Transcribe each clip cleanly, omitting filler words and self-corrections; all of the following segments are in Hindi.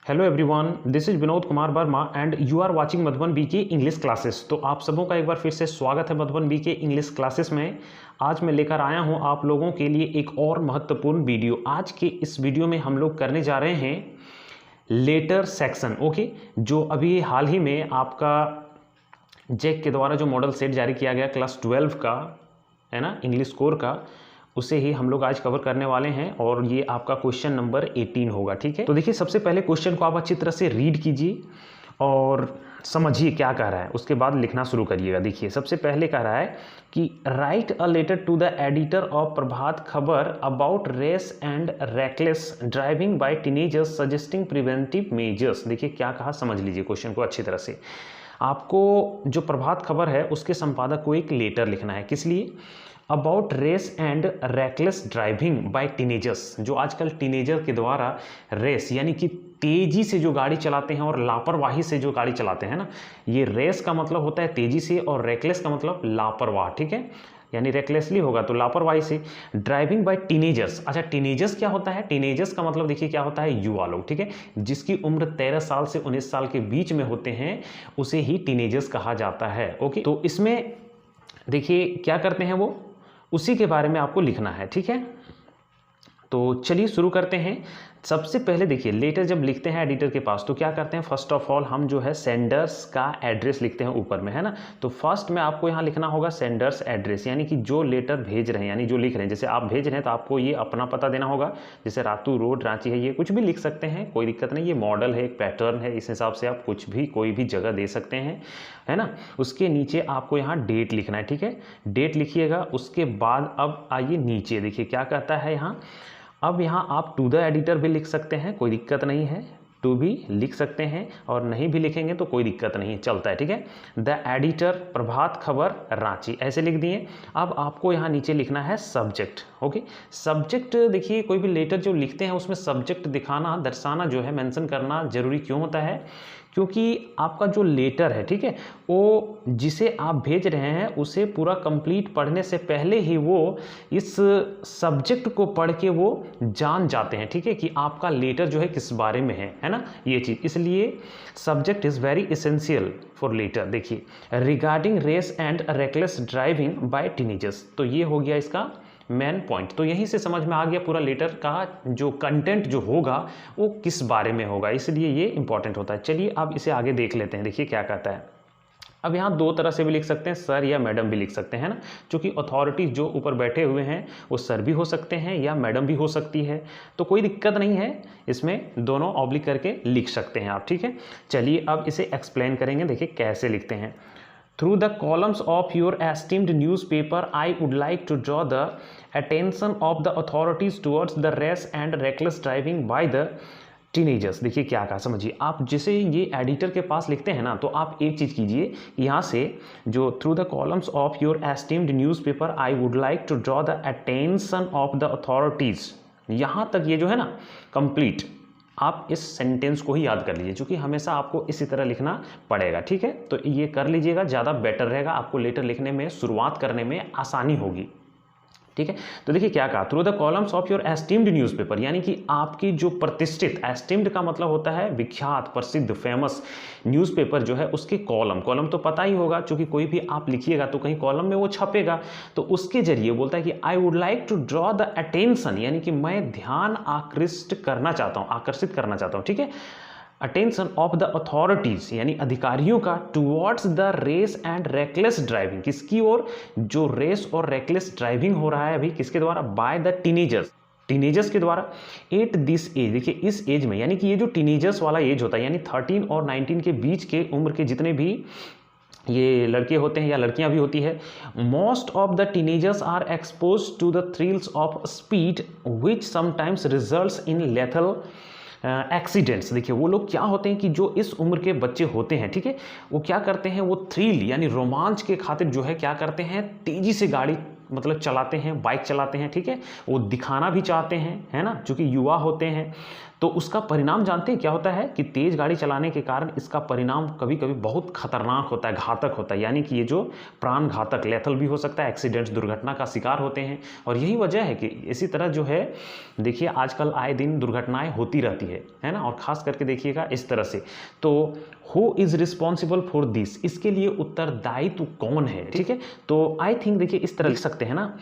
Hello everyone, this is Vinod Kumar Verma and you are watching Madhuban B K English classes. तो आप सबों का एक बार फिर से स्वागत है Madhuban B K English classes में। आज मैं लेकर आया हूं आप लोगों के लिए एक और महत्वपूर्ण वीडियो। आज के इस वीडियो में हम लोग करने जा रहे हैं लेटर सेक्शन। ओके, जो अभी हाल ही में आपका जैक के द्वारा जो मॉडल सेट जारी किया गया क्लास 12 का, है ना, इंग्लिश कोर का, उसे ही हम लोग आज कवर करने वाले हैं और ये आपका क्वेश्चन नंबर 18 होगा। ठीक है, तो देखिए सबसे पहले क्वेश्चन को आप अच्छी तरह से रीड कीजिए और समझिए क्या कह रहा है, उसके बाद लिखना शुरू करिएगा। देखिए सबसे पहले कह रहा है कि write a letter to the editor of Prabhat Khabar about race and reckless driving by teenagers suggesting preventive measures. देखिए क्या कहा, समझ लीजिए क्वेश्चन को अच्छी तरह से। आपको जो प्रभात खबर है उसके संपादक को एक लेटर लिखना है। किस लिए? About race and reckless driving by teenagers. जो आजकल टीनेजर के द्वारा रेस यानी कि तेजी से जो गाड़ी चलाते हैं और लापरवाही से जो गाड़ी चलाते हैं ना, ये रेस का मतलब होता है तेजी से और रैकलेस का मतलब लापरवाह। ठीक है, यानी रेकलेसली होगा तो लापरवाही से। Driving by teenagers. अच्छा, टीनेजर्स क्या होता है? टीनेजर्स का मतलब देखिए क्या होता है, युवा लोग। ठीक है, जिसकी उम्र 13 साल से 19 साल के बीच में होते हैं उसे ही टीनेजर्स कहा जाता है। ओके, तो इसमें देखिए क्या करते हैं वो, उसी के बारे में आपको लिखना है। ठीक है, तो चलिए शुरू करते हैं। सबसे पहले देखिए लेटर जब लिखते हैं एडिटर के पास तो क्या करते हैं, फर्स्ट ऑफ ऑल हम जो है सेंडर्स का एड्रेस लिखते हैं ऊपर में, है ना। तो फर्स्ट में आपको यहाँ लिखना होगा सेंडर्स एड्रेस, यानी कि जो लेटर भेज रहे हैं, यानी जो लिख रहे हैं। जैसे आप भेज रहे हैं तो आपको ये अपना पता देना होगा। जैसे रातू रोड रांची है, ये कुछ भी लिख सकते हैं, कोई दिक्कत नहीं। ये मॉडल है, एक पैटर्न है, इस हिसाब से आप कुछ भी कोई भी जगह दे सकते हैं, है ना। उसके नीचे आपको यहाँ डेट लिखना है। ठीक है, डेट लिखिएगा। उसके बाद अब आइए नीचे, देखिए क्या कहता है यहाँ। अब यहाँ आप टू द एडिटर भी लिख सकते हैं, कोई दिक्कत नहीं है, टू भी लिख सकते हैं, और नहीं भी लिखेंगे तो कोई दिक्कत नहीं है, चलता है। ठीक है, द एडिटर प्रभात खबर रांची, ऐसे लिख दिए। अब आपको यहाँ नीचे लिखना है सब्जेक्ट। ओके, सब्जेक्ट देखिए कोई भी लेटर जो लिखते हैं उसमें सब्जेक्ट दिखाना, दर्शाना जो है, मेंशन करना जरूरी क्यों होता है? क्योंकि आपका जो लेटर है, ठीक है, वो जिसे आप भेज रहे हैं उसे पूरा कंप्लीट पढ़ने से पहले ही वो इस सब्जेक्ट को पढ़ के वो जान जाते हैं, ठीक है, कि आपका लेटर जो है किस बारे में है ना, ये चीज़। इसलिए subject is very essential for letter. देखिए regarding race and reckless driving by teenagers, तो ये हो गया इसका मेन पॉइंट। तो यहीं से समझ में आ गया पूरा लेटर का जो कंटेंट जो होगा वो किस बारे में होगा, इसलिए ये इंपॉर्टेंट होता है। चलिए अब इसे आगे देख लेते हैं। देखिए क्या कहता है। अब यहाँ दो तरह से भी लिख सकते हैं, सर या मैडम भी लिख सकते हैं ना, क्योंकि अथॉरिटीज जो ऊपर बैठे हुए हैं वो सर भी हो सकते हैं या मैडम भी हो सकती है, तो कोई दिक्कत नहीं है, इसमें दोनों ऑब्लिक करके लिख सकते हैं आप। ठीक है, चलिए अब इसे एक्सप्लेन करेंगे। देखिए कैसे लिखते हैं। Through the columns of your esteemed newspaper, I would like to draw the attention of the authorities towards the rash and reckless driving by the teenagers। देखिए क्या कहा, समझिए। आप जैसे ये एडिटर के पास लिखते हैं ना, तो आप एक चीज़ कीजिए, यहाँ से जो through the columns of your esteemed newspaper I would like to draw the attention of the authorities, यहाँ तक ये जो है ना कंप्लीट, आप इस सेंटेंस को ही याद कर लीजिए, क्योंकि हमेशा आपको इसी तरह लिखना पड़ेगा। ठीक है, तो ये कर लीजिएगा, ज़्यादा बेटर रहेगा, आपको लेटर लिखने में, शुरुआत करने में आसानी होगी। ठीक है, तो देखिए क्या कहा, through the columns of your esteemed newspaper, यानी कि आपकी जो प्रतिष्ठित, एस्टीम्ड का मतलब होता है विख्यात, प्रसिद्ध, फेमस न्यूज़पेपर जो है उसके कॉलम, कॉलम तो पता ही होगा, क्योंकि कोई भी आप लिखिएगा तो कहीं कॉलम में वो छपेगा, तो उसके जरिए बोलता है कि I would like to draw the attention, यानी कि मैं ध्यान आकृष्ट करना चाहता हूँ, आकर्षित करना चाहता हूँ। ठीक है, अटेंशन ऑफ द अथॉरिटीज, यानी अधिकारियों का, towards the rash and reckless driving, किसकी ओर, जो रेस और रेकलेस ड्राइविंग हो रहा है अभी, किसके द्वारा, बाय द टीनेजर्स, टीनेजर्स के द्वारा। एट दिस एज, देखिए इस एज में, यानी कि ये जो टीनेजर्स वाला एज होता है, यानी 13 और 19 के बीच के उम्र के जितने भी ये लड़के होते हैं या लड़कियां भी होती है, most of the teenagers are expose to the thrills of speed which sometimes results in lethal accidents. देखिए वो लोग क्या होते हैं कि जो इस उम्र के बच्चे होते हैं, ठीक है, वो क्या करते हैं, वो थ्रिल यानी रोमांच के खातिर जो है क्या करते हैं, तेजी से गाड़ी मतलब चलाते हैं, बाइक चलाते हैं। ठीक है, वो दिखाना भी चाहते हैं, है ना, चूंकि युवा होते हैं, तो उसका परिणाम जानते हैं क्या होता है कि तेज़ गाड़ी चलाने के कारण इसका परिणाम कभी कभी बहुत खतरनाक होता है, घातक होता है, यानी कि ये जो प्राण घातक लेथल भी हो सकता है, एक्सीडेंट्स दुर्घटना का शिकार होते हैं। और यही वजह है कि इसी तरह जो है देखिए आजकल आए दिन दुर्घटनाएं होती रहती है ना। और ख़ास करके देखिएगा इस तरह से, तो who is responsible for this, इसके लिए उत्तरदायित्व कौन है, ठीक है। तो आई थिंक देखिए इस तरह लिख सकते हैं ना,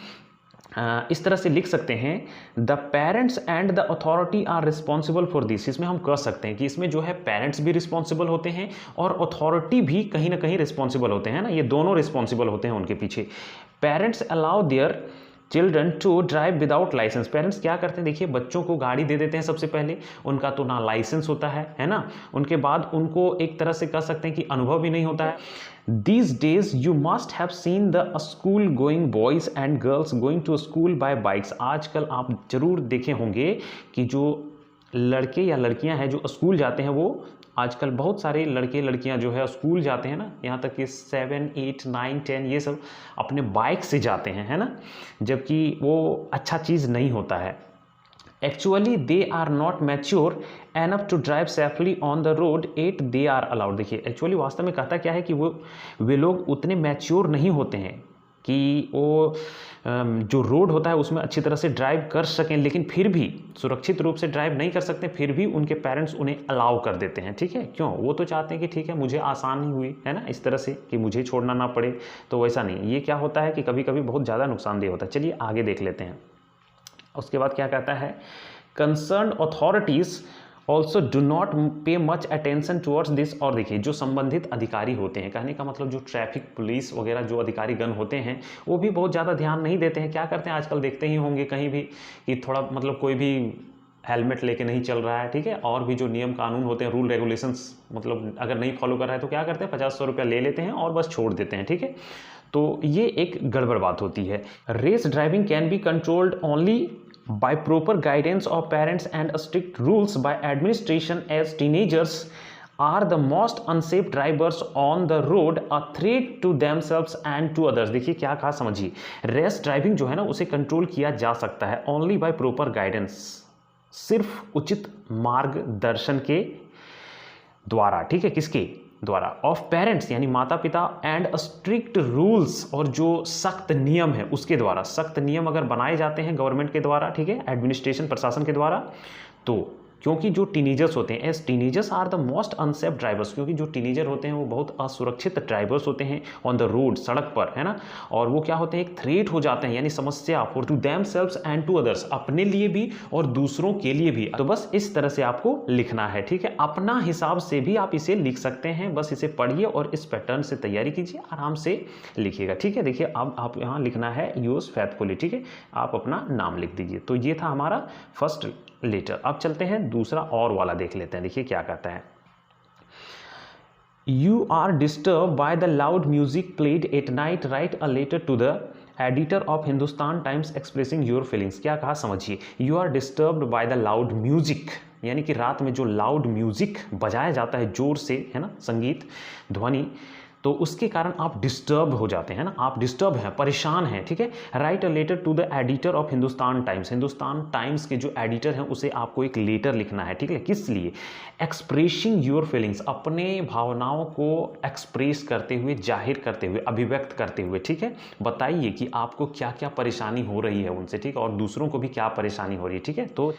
इस तरह से लिख सकते हैं the parents and the authority are responsible for this. इसमें हम कह सकते हैं कि इसमें जो है पेरेंट्स भी रिस्पॉन्सिबल होते हैं और अथॉरिटी भी कहीं ना कहीं रिस्पॉन्सिबल होते हैं ना, ये दोनों रिस्पॉन्सिबल होते हैं उनके पीछे। Parents allow their children to drive without license. Parents क्या करते हैं देखिए, बच्चों को गाड़ी दे देते हैं सबसे पहले, उनका तो ना लाइसेंस होता है ना, उनके बाद उनको एक तरह से कह सकते हैं कि अनुभव भी नहीं होता है। These days you must have seen the school going boys and girls going to school by bikes। आजकल आप जरूर देखे होंगे कि जो लड़के या लड़कियां हैं जो स्कूल जाते हैं, वो आजकल बहुत सारे लड़के लड़कियां जो है स्कूल जाते हैं ना, यहाँ तक कि 7, 8, 9, 10 ये सब अपने बाइक से जाते हैं, है ना, जबकि वो अच्छा चीज़ नहीं होता है। Actually they are not mature enough to drive safely on the road at they are allowed. देखिए एक्चुअली वास्तव में कहता क्या है कि वे लोग उतने मैच्योर नहीं होते हैं कि वो जो रोड होता है उसमें अच्छी तरह से ड्राइव कर सकें, लेकिन फिर भी सुरक्षित रूप से ड्राइव नहीं कर सकते, फिर भी उनके पेरेंट्स उन्हें अलाउ कर देते हैं, ठीक है। क्यों? वो तो चाहते हैं कि ठीक है मुझे आसानी हुई है ना, इस तरह से कि मुझे छोड़ना ना पड़े। तो वैसा नहीं, ये क्या होता है कि कभी कभी बहुत ज़्यादा नुकसानदेह होता है। चलिए आगे देख लेते हैं। उसके बाद क्या कहता है, concern authorities also do not पे मच अटेंशन टुवर्ड्स दिस। और देखिए जो संबंधित अधिकारी होते हैं, कहने का मतलब जो ट्रैफिक पुलिस वगैरह जो अधिकारी गण होते हैं, वो भी बहुत ज़्यादा ध्यान नहीं देते हैं। क्या करते हैं आजकल देखते ही होंगे कहीं भी कि थोड़ा मतलब कोई भी हेलमेट लेके नहीं चल रहा है, ठीक है, और भी जो नियम कानून होते हैं, रूल रेगुलेशंस मतलब अगर नहीं फॉलो कर रहा है तो क्या करते हैं 50-100 रुपया ले लेते हैं और बस छोड़ देते हैं, ठीक है। तो ये एक गड़बड़ बात होती है। Rash driving can be controlled only by proper guidance of parents and strict rules by administration, as teenagers are the most unsafe drivers on the road, a threat to themselves and to others। देखिए क्या कहा समझिए, रेस ड्राइविंग जो है ना उसे कंट्रोल किया जा सकता है ओनली बाय प्रॉपर गाइडेंस, सिर्फ उचित मार्गदर्शन के द्वारा, ठीक है, किसके द्वारा, ऑफ पेरेंट्स यानी माता पिता, एंड स्ट्रिक्ट रूल्स और जो सख्त नियम है उसके द्वारा। सख्त नियम अगर बनाए जाते हैं गवर्नमेंट के द्वारा, ठीक है, एडमिनिस्ट्रेशन प्रशासन के द्वारा, तो क्योंकि जो टीनेजर्स होते हैं, as teenagers are the most unsafe drivers, क्योंकि जो टीनेजर होते हैं वो बहुत असुरक्षित ड्राइवर्स होते हैं ऑन द रोड, सड़क पर, है ना। और वो क्या होते हैं, एक थ्रेट हो जाते हैं, यानी समस्या for to themselves and to others, अपने लिए भी और दूसरों के लिए भी। तो बस इस तरह से आपको लिखना है, ठीक है, अपना हिसाब से भी आप इसे लिख सकते हैं, बस इसे पढ़िए और इस पैटर्न से तैयारी कीजिए, आराम से लिखिएगा, ठीक है। देखिए अब आप यहाँ लिखना है यूज फेथफुली, ठीक है, आप अपना नाम लिख दीजिए। तो ये था हमारा फर्स्ट लेटर। अब चलते हैं दूसरा और वाला देख लेते हैं। देखिए क्या कहता है, you are disturb by the loud music played at night, write a letter to the editor of Hindustan Times expressing your feelings. क्या कहा समझिए, you are disturbed by the loud music, यानी कि रात में जो लाउड म्यूजिक बजाया जाता है जोर से, है ना, संगीत ध्वनि, तो उसके कारण आप डिस्टर्ब हो जाते हैं ना, आप डिस्टर्ब हैं, परेशान हैं, ठीक है। Write a letter to the editor of Hindustan Times, Hindustan Times के जो एडिटर हैं उसे आपको एक लेटर लिखना है, ठीक है। किस लिए, एक्सप्रेसिंग योर फीलिंग्स, अपने भावनाओं को एक्सप्रेस करते हुए, जाहिर करते हुए, अभिव्यक्त करते हुए, ठीक है। बताइए कि आपको क्या क्या परेशानी हो रही है उनसे, ठीक है, और दूसरों को भी क्या परेशानी हो रही है, ठीक है। तो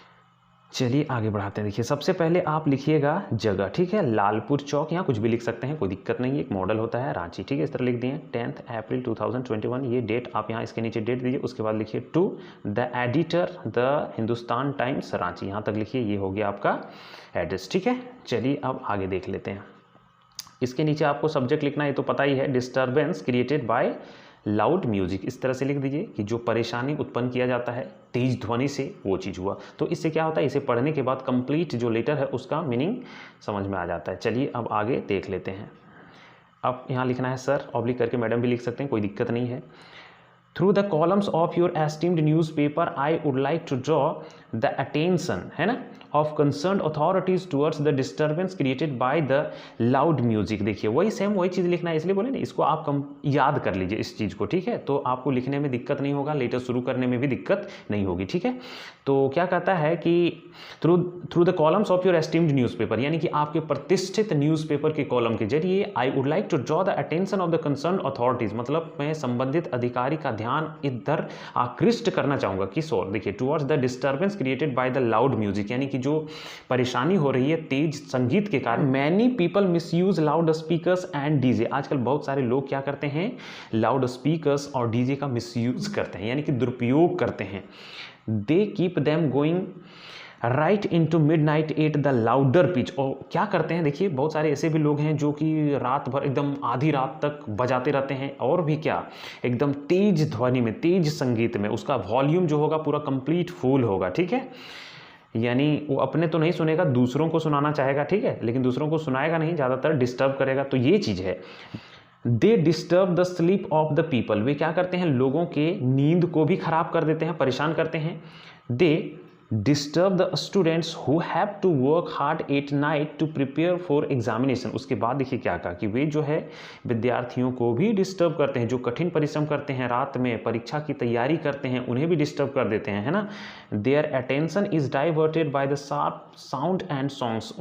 चलिए आगे बढ़ाते हैं। देखिए सबसे पहले आप लिखिएगा जगह, ठीक है, लालपुर चौक, यहाँ कुछ भी लिख सकते हैं, कोई दिक्कत नहीं है, एक मॉडल होता है रांची, ठीक है, इस तरह लिख दिए 10 अप्रैल 2021, ये डेट आप यहाँ इसके नीचे डेट दीजिए। उसके बाद लिखिए to the editor the Hindustan Times Ranchi, यहाँ तक लिखिए, ये हो गया आपका एड्रेस, ठीक है। चलिए अब आगे देख लेते हैं। इसके नीचे आपको सब्जेक्ट लिखना है, तो पता ही है, disturbance created bye loud music, इस तरह से लिख दीजिए कि जो परेशानी उत्पन्न किया जाता है तेज ध्वनि से, वो चीज़ हुआ। तो इससे क्या होता है, इसे पढ़ने के बाद कंप्लीट जो लेटर है उसका मीनिंग समझ में आ जाता है। चलिए अब आगे देख लेते हैं। अब यहाँ लिखना है सर, ऑब्लिक करके मैडम भी लिख सकते हैं, कोई दिक्कत नहीं है। Through the columns of your esteemed newspaper I would like to draw the attention, है ना, of concern authorities towards the disturbance created by the loud music. देखिए वही सेम वही चीज़ लिखना है, इसलिए बोले ना इसको आप याद कर लीजिए इस चीज़ को, ठीक है, तो आपको लिखने में दिक्कत नहीं होगा, लेटर शुरू करने में भी दिक्कत नहीं होगी, ठीक है। तो क्या कहता है कि through the columns of your esteemed newspaper, यानी कि आपके प्रतिष्ठित न्यूज़पेपर के कॉलम के जरिए I would like to draw the attention of the concern authorities, मतलब मैं संबंधित अधिकारी का ध्यान इधर आकृष्ट करना चाहूँगा किस ओर, देखिए towards the disturbance created by the loud music, यानी कि जो परेशानी हो रही है तेज संगीत के कारण। Many people misuse loud speakers and DJ, आजकल बहुत सारे लोग क्या करते हैं, लाउड स्पीकर्स और डीजे का मिसयूज करते हैं, यानी कि दुरुपयोग करते हैं। They keep them going right into midnight at the louder pitch, और क्या करते हैं, देखिए बहुत सारे ऐसे भी लोग हैं जो कि रात भर एकदम आधी रात तक बजाते रहते हैं, और भी क्या एकदम तेज ध्वनि में, तेज संगीत में, उसका वॉल्यूम जो होगा पूरा कंप्लीट फुल होगा, ठीक है, यानी वो अपने तो नहीं सुनेगा, दूसरों को सुनाना चाहेगा, ठीक है, लेकिन दूसरों को सुनाएगा नहीं, ज़्यादातर डिस्टर्ब करेगा, तो ये चीज़ है। They disturb the sleep of the people, वे क्या करते हैं, लोगों के नींद को भी खराब कर देते हैं, परेशान करते हैं। They disturb the students who have to work hard at night to prepare for examination, उसके बाद देखिए क्या कहा कि वे जो है विद्यार्थियों को भी डिस्टर्ब करते हैं, जो कठिन परिश्रम करते हैं, रात में परीक्षा की तैयारी करते हैं, उन्हें भी डिस्टर्ब कर देते हैं, है ना। Their attention is diverted by the sharp sound and songs,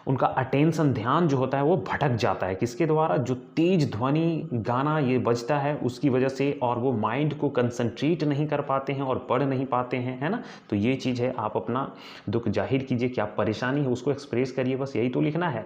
उनका अटेंशन, ध्यान जो होता है वो भटक जाता है, किसके द्वारा, जो तेज ध्वनि गाना ये बजता है उसकी वजह से, और वो माइंड को कंसंट्रेट नहीं कर पाते हैं और पढ़ नहीं पाते हैं, है ना। तो ये चीज़ है, आप अपना दुख जाहिर कीजिए, क्या परेशानी है उसको एक्सप्रेस करिए, बस यही तो लिखना है।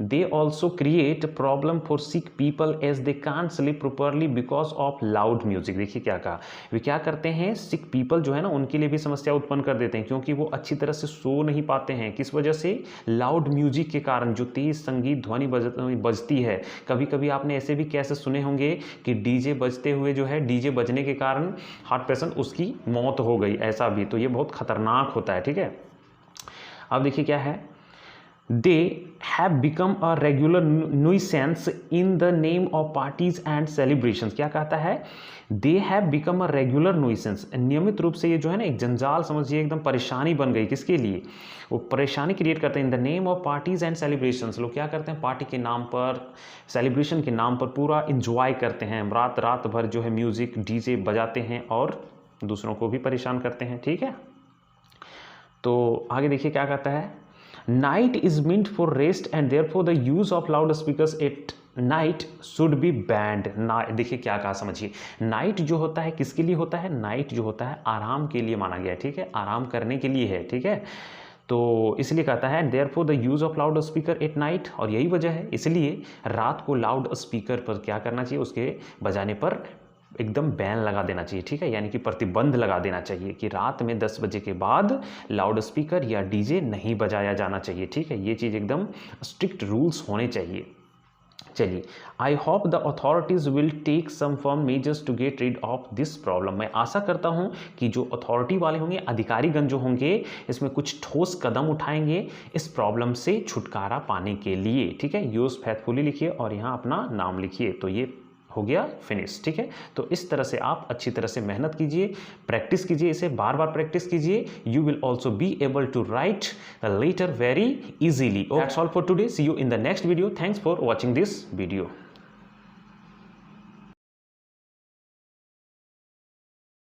They also create problem for sick people as they can't sleep properly because of loud music, देखिए क्या कहा, वे क्या करते हैं, सिक पीपल जो है ना उनके लिए भी समस्या उत्पन्न कर देते हैं, क्योंकि वो अच्छी तरह से सो नहीं पाते हैं, किस वजह से, लाउड म्यूजिक के कारण, जो तेज संगीत ध्वनि बजती है। कभी कभी आपने ऐसे भी कैसे सुने होंगे कि डीजे बजते हुए जो है, डीजे बजने के कारण हार्ट पेशेंट उसकी मौत हो गई, ऐसा भी, तो ये बहुत खतरनाक होता है, ठीक है। अब देखिए क्या है, they have become a regular nuisance in the name of parties and celebrations, क्या कहता है, they have become a regular nuisance, नियमित रूप से ये जो है ना एक जंजाल समझिए, एकदम परेशानी बन गई, किसके लिए, वो परेशानी क्रिएट करते हैं। इन the name of parties and celebrations, लोग क्या करते हैं, पार्टी के नाम पर, सेलिब्रेशन के नाम पर पूरा इंजॉय करते हैं, रात भर जो है म्यूजिक डीजे बजाते हैं और दूसरों को भी परेशान करते हैं, ठीक है। तो आगे देखिए क्या कहता है, night is meant for rest and therefore the use of loud speakers at night should be banned. देखिए क्या कहा, समझिए, नाइट जो होता है किसके लिए होता है, नाइट जो होता है आराम के लिए माना गया है, ठीक है, आराम करने के लिए है, ठीक है, तो इसलिए कहता है therefore the use of loud speaker at night, और यही वजह है, इसलिए रात को लाउड स्पीकर पर क्या करना चाहिए, उसके बजाने पर एकदम बैन लगा देना चाहिए, ठीक है, यानी कि प्रतिबंध लगा देना चाहिए कि रात में 10 बजे के बाद लाउड स्पीकर या डीजे नहीं बजाया जाना चाहिए, ठीक है, ये चीज़ एकदम स्ट्रिक्ट रूल्स होने चाहिए। चलिए, I hope the authorities will take some firm measures to get rid of this problem, मैं आशा करता हूँ कि जो अथॉरिटी वाले होंगे, अधिकारीगण जो होंगे, इसमें कुछ ठोस कदम उठाएंगे इस प्रॉब्लम से छुटकारा पाने के लिए, ठीक है। यूज फैथफुली लिखिए और यहाँ अपना नाम लिखिए, तो ये हो गया फिनिश, ठीक है। तो इस तरह से आप अच्छी तरह से मेहनत कीजिए, प्रैक्टिस कीजिए, इसे बार बार प्रैक्टिस कीजिए, you will also be able to write letter very easily. That's all for today, see you in the next video, thanks for watching this video.